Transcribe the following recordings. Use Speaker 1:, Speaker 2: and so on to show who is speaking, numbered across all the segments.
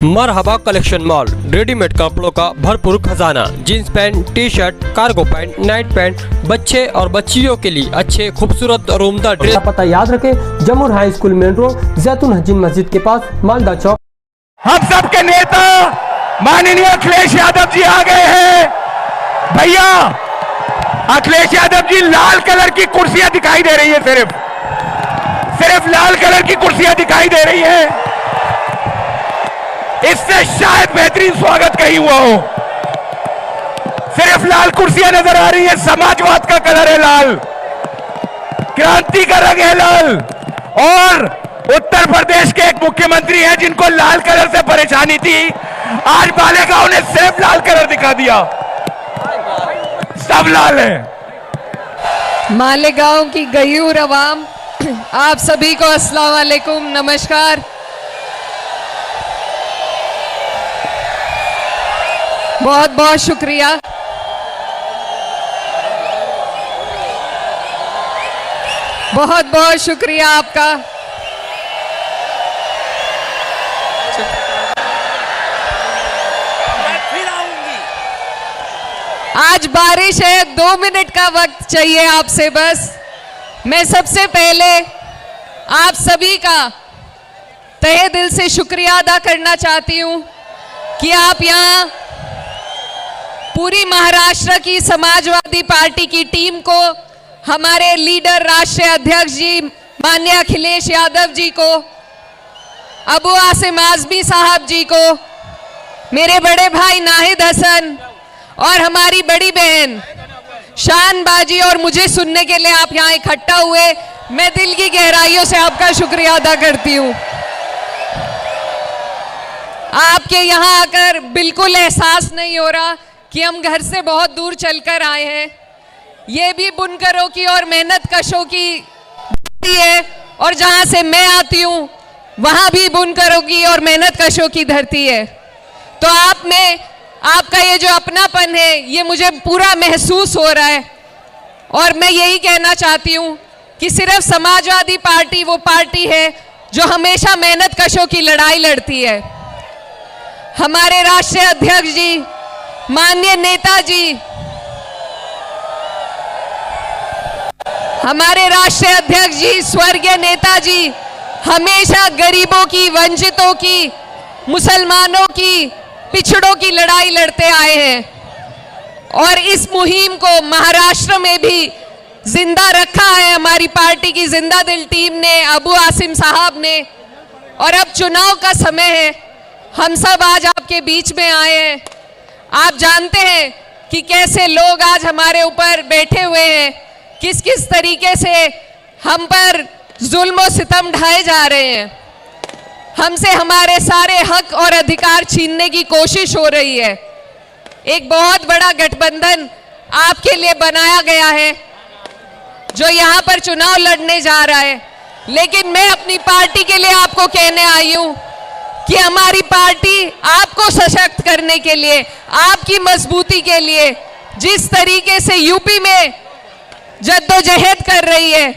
Speaker 1: मरहबा collection mall, readymade कपड़ों का भरपूर खजाना। Jeans pant, T shirt, cargo pant, night pant, बच्चे और बच्चियों के लिए अच्छे खूबसूरत और उम्दा ड्रेस।
Speaker 2: पता याद रखे, जमुर हाई स्कूल मेन रोड, जैतून हजीन मस्जिद के पास, मालदा चौक।
Speaker 3: हम सबके नेता माननीय अखिलेश यादव जी आ गए हैं। भैया अखिलेश यादव जी, लाल कलर की कुर्सियां दिखाई दे रही है, सिर्फ लाल कलर की कुर्सियां दिखाई दे रही है। इससे शायद बेहतरीन स्वागत कहीं हुआ हो। सिर्फ लाल कुर्सियां नजर आ रही है। समाजवाद का कलर है लाल, क्रांति का रंग है लाल। और उत्तर प्रदेश के एक मुख्यमंत्री हैं जिनको लाल कलर से परेशानी थी, आज मालेगांव ने सिर्फ लाल कलर दिखा दिया। सब लाल है।
Speaker 4: मालेगांव की गयूर अवाम, आप सभी को अस्सलाम वालेकुम, नमस्कार। बहुत बहुत शुक्रिया। बहुत बहुत शुक्रिया आपका। आज बारिश है, 2 मिनट का वक्त चाहिए आपसे बस। मैं सबसे पहले आप सभी का तहे दिल से शुक्रिया अदा करना चाहती हूं कि आप यहाँ पूरी महाराष्ट्र की समाजवादी पार्टी की टीम को, हमारे लीडर राष्ट्रीय अध्यक्ष जी माननीय अखिलेश यादव जी को, अबू आसिम आजमी साहब जी को, मेरे बड़े भाई नाहिद हसन और हमारी बड़ी बहन शान बाजी और मुझे सुनने के लिए आप यहाँ इकट्ठा हुए, मैं दिल की गहराइयों से आपका शुक्रिया अदा करती हूँ। आपके यहाँ आकर बिल्कुल एहसास नहीं हो रहा कि हम घर से बहुत दूर चलकर आए हैं। ये भी बुनकरों की और मेहनत कशों की धरती है, और जहाँ से मैं आती हूँ वहाँ भी बुनकरों की और मेहनत कशों की धरती है। तो आप में आपका ये जो अपनापन है, ये मुझे पूरा महसूस हो रहा है। और मैं यही कहना चाहती हूँ कि सिर्फ समाजवादी पार्टी वो पार्टी है जो हमेशा मेहनत कशों की लड़ाई लड़ती है। हमारे राष्ट्रीय अध्यक्ष जी, माननीय नेताजी, हमारे राष्ट्रीय अध्यक्ष जी, स्वर्गीय नेताजी हमेशा गरीबों की, वंचितों की, मुसलमानों की, पिछड़ों की लड़ाई लड़ते आए हैं। और इस मुहिम को महाराष्ट्र में भी जिंदा रखा है हमारी पार्टी की जिंदा दिल टीम ने, अबू आसिम साहब ने। और अब चुनाव का समय है, हम सब आज आपके बीच में आए हैं। आप जानते हैं कि कैसे लोग आज हमारे ऊपर बैठे हुए हैं, किस किस तरीके से हम पर जुल्म और सितम ढाए जा रहे हैं। हमसे हमारे सारे हक और अधिकार छीनने की कोशिश हो रही है। एक बहुत बड़ा गठबंधन आपके लिए बनाया गया है जो यहाँ पर चुनाव लड़ने जा रहा है। लेकिन मैं अपनी पार्टी के लिए आपको कहने आई हूँ कि हमारी पार्टी आपको सशक्त करने के लिए, आपकी मजबूती के लिए जिस तरीके से यूपी में जद्दोजहद कर रही है,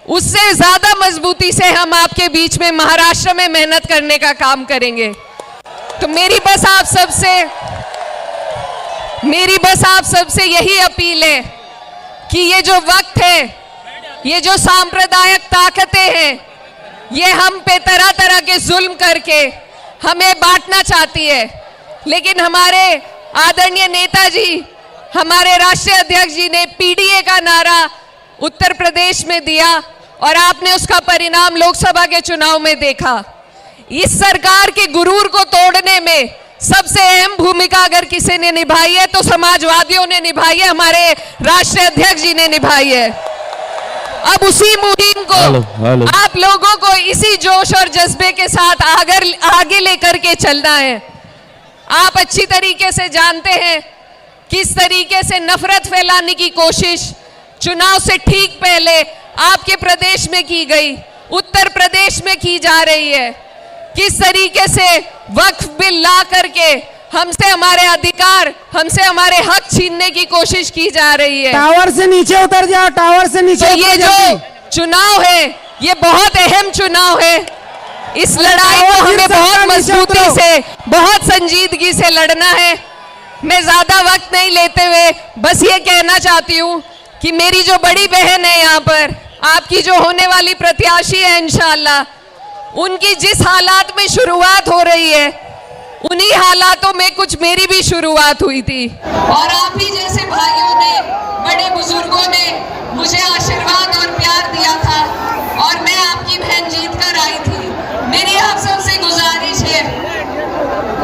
Speaker 4: उससे ज्यादा मजबूती से हम आपके बीच में महाराष्ट्र में मेहनत करने का काम करेंगे। तो मेरी बस आप सबसे यही अपील है कि ये जो वक्त है, ये जो सांप्रदायिक ताकतें हैं, ये हम पे तरह तरह के जुल्म करके हमें बांटना चाहती है। लेकिन हमारे आदरणीय नेताजी, हमारे राष्ट्रीय अध्यक्ष जी ने पीडीए का नारा उत्तर प्रदेश में दिया और आपने उसका परिणाम लोकसभा के चुनाव में देखा। इस सरकार के गुरूर को तोड़ने में सबसे अहम भूमिका अगर किसी ने निभाई है तो समाजवादियों ने निभाई है, हमारे राष्ट्रीय अध्यक्ष जी ने निभाई है। अब उसी मुहिम को आप लोगों को इसी जोश और जज्बे के साथ आगे लेकर के चलना है। आप अच्छी तरीके से जानते हैं किस तरीके से नफरत फैलाने की कोशिश चुनाव से ठीक पहले आपके प्रदेश में की गई, उत्तर प्रदेश में की जा रही है। किस तरीके से वक्फ बिल ला करके हमसे हमारे अधिकार, हमसे हमारे हक छीनने की कोशिश की जा रही है।
Speaker 2: टावर से नीचे उतर जाओ, टावर से नीचे।
Speaker 4: तो ये जो चुनाव है, ये बहुत अहम चुनाव है। इस लड़ाई को हमें बहुत मजबूती से, बहुत संजीदगी से लड़ना है। मैं ज्यादा वक्त नहीं लेते हुए बस ये कहना चाहती हूँ कि मेरी जो बड़ी बहन है यहाँ पर, आपकी जो होने वाली प्रत्याशी है इंशाअल्लाह, उनकी जिस हालात में शुरुआत हो रही है, उन्हीं हालातों में कुछ मेरी भी शुरुआत हुई थी। और आप ही जैसे भाइयों ने, बड़े बुजुर्गों ने मुझे आशीर्वाद और प्यार दिया था और मैं आपकी बहन जीत कर आई थी। मेरी आप सबसे गुजारिश है,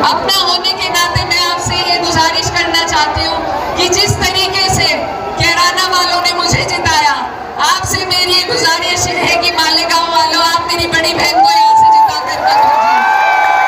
Speaker 4: अपना होने के नाते मैं आपसे ये गुजारिश करना चाहती हूँ कि जिस तरीके से कैराना वालों ने मुझे जिताया, आपसे मेरी ये गुजारिश है कि मालेगांव वालों, आप मेरी बड़ी बहन को यहाँ से जिता करके भेजिए।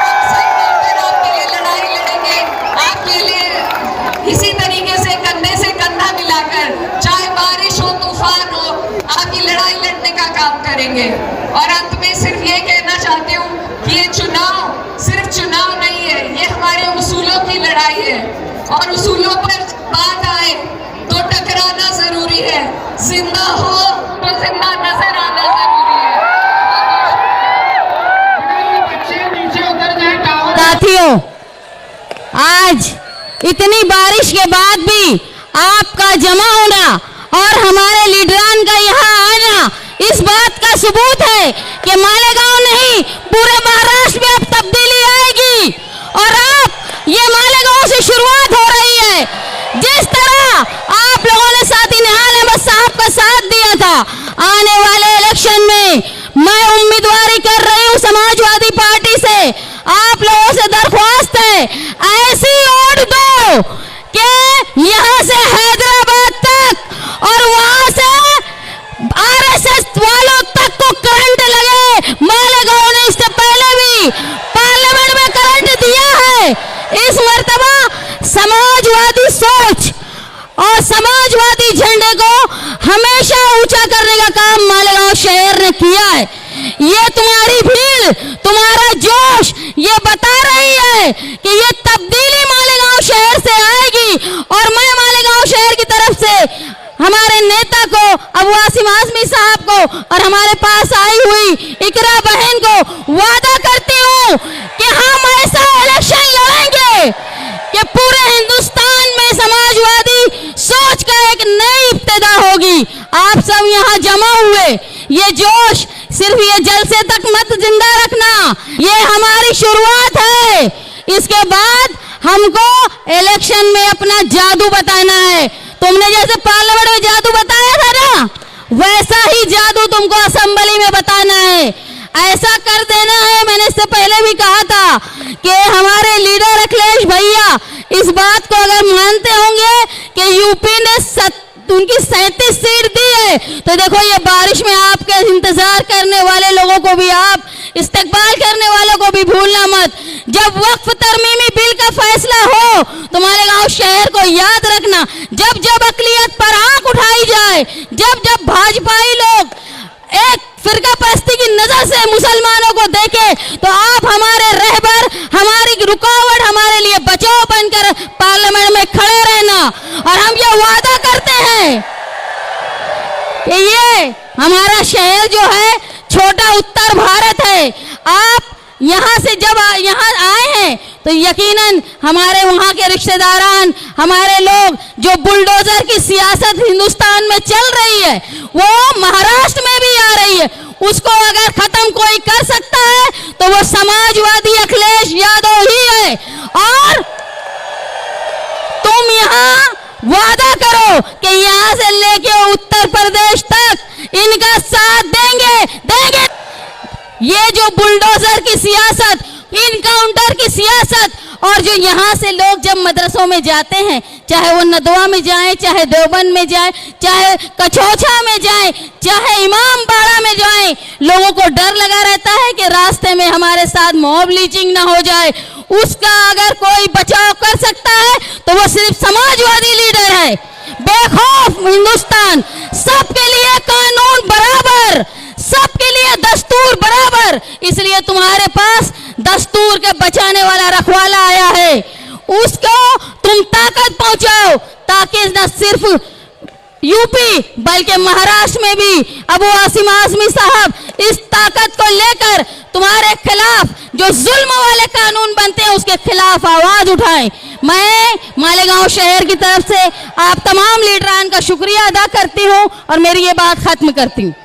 Speaker 4: हम सब मिलकर आपके लिए लड़ाई लड़ेंगे, आपके लिए इसी तरीके से कंधे से कंधा मिलाकर, चाहे बारिश हो तूफान हो, आपकी लड़ाई लड़ने का काम करेंगे। और अंत में सिर्फ ये कहना चाहती हूँ कि ये चुनाव सिर्फ चुनाव नहीं है, ये हमारे उसूलों की लड़ाई है। और उसूलों पर बात आए तो टकराना जरूरी है, जिंदा हो तो जिंदा नजर आना जरूरी है।
Speaker 5: साथियों, आज इतनी बारिश के बाद भी आपका जमा होना और हमारे लीडरान का यहाँ आना इस बात का सबूत है कि मालेगांव नहीं, पूरे महाराष्ट्र में अब तब्दीली आएगी। और अब ये मालेगांव से शुरुआत हो रही है। जिस तरह आप लोगों ने साथी निहाल अहमद साहब का साथ दिया था, आने वाले इलेक्शन में मैं उम्मीदवारी कर रही हूँ समाजवादी पार्टी से। आप लोगों से दरख्वास्त है, ऐसी वोट दो कि यहाँ से हैदराबाद तक और वहां से आरएसएस वालों तक को करंट लगे। मालेगांव ने इससे पहले भी पार्लियामेंट में करंट दिया है। इस मर्तबा समाजवादी सोच और समाजवादी झंडे को हमेशा ऊंचा करने का काम मालेगांव शहर ने किया है। ये तुम्हारी भीड़, तुम्हारा जोश ये बता रही है कि ये तब्दीली मालेगांव शहर से आएगी। और मैं मालेगांव शहर की तरफ से हमारे नेता को, अबू आसिम आजमी साहब को और हमारे पास आई हुई इकरा बहन को वादा करती हूँ कि हम ऐसा इलेक्शन लड़ेंगे कि पूरे हिंदुस्तान में समाजवादी सोच का एक नई इब्तिदा होगी। आप सब यहाँ जमा हुए, ये जोश सिर्फ ये जलसे तक मत जिंदा रखना, ये हमारी शुरुआत है। इसके बाद हमको इलेक्शन में अपना जादू बताना है। तुमने जैसे पार्लियामेंट में जादू बताया था ना, वैसा ही जादू तुमको असेंबली में बताना है। ऐसा कर देना है। मैंने इससे पहले भी कहा था कि हमारे लीडर अखिलेश भैया इस बात को अगर मानते होंगे कि यूपी ने उनकी 37 सीट दी है, तो देखो ये बारिश में आपके इंतजार करने वाले लोगों को भी, आप इस्तकबाल करने वालों को भी भूलना मत। जब वक्फ तरमीमी बिल का फैसला हो तो मालेगांव शहर को याद रखना, जब जब अकलियत पर आंख उठाई जाए, जब जब भाजपाई लोग एक फिरका परस्ती की नजर से मुसलमानों को देखे, तो आप हमारे रहबर, हमारी रुकावट, हमारे लिए बचाव बनकर पार्लियामेंट में खड़े रहना। और हम ये वादा करते हैं कि ये हमारा शहर जो है छोटा उत्तर भारत है। आप यहाँ से जब यहाँ आए हैं तो यकीनन हमारे वहाँ के रिश्तेदारान, हमारे लोग, जो बुलडोजर की सियासत हिंदुस्तान में चल रही है वो महाराष्ट्र में भी आ रही है, उसको अगर खत्म कोई कर सकता है तो वो समाजवादी अखिलेश यादव ही है। और तुम यहाँ वादा करो कि यहाँ से लेके उत्तर प्रदेश तक इनका साथ देंगे। ये जो बुलडोजर की सियासत, इनकाउंटर की सियासत, और जो यहाँ से लोग जब मदरसों में जाते हैं, चाहे वो नदवा में जाएं, चाहे देवबंद में जाएं, चाहे कचौछा में जाएं, चाहे इमामबाड़ा में जाएं, लोगों को डर लगा रहता है कि रास्ते में हमारे साथ मॉब लीचिंग ना हो जाए। उसका अगर कोई बचाव कर सकता है तो वो सिर्फ समाजवादी लीडर है। बेखौफ हिंदुस्तान, सबके लिए कानून बराबर, सबके लिए दस्तूर बराबर, इसलिए तुम्हारे पास दस्तूर के बचाने वाला रखवाला आया है। उसको तुम ताकत पहुंचाओ ताकि न सिर्फ यूपी बल्कि महाराष्ट्र में भी अबू आसिम आजमी साहब इस ताकत को लेकर तुम्हारे खिलाफ जो जुल्म वाले कानून बनते हैं उसके खिलाफ आवाज उठाएं। मैं मालेगांव शहर की तरफ से आप तमाम लीडरान का शुक्रिया अदा करती हूं और मेरी ये बात खत्म करती हूं।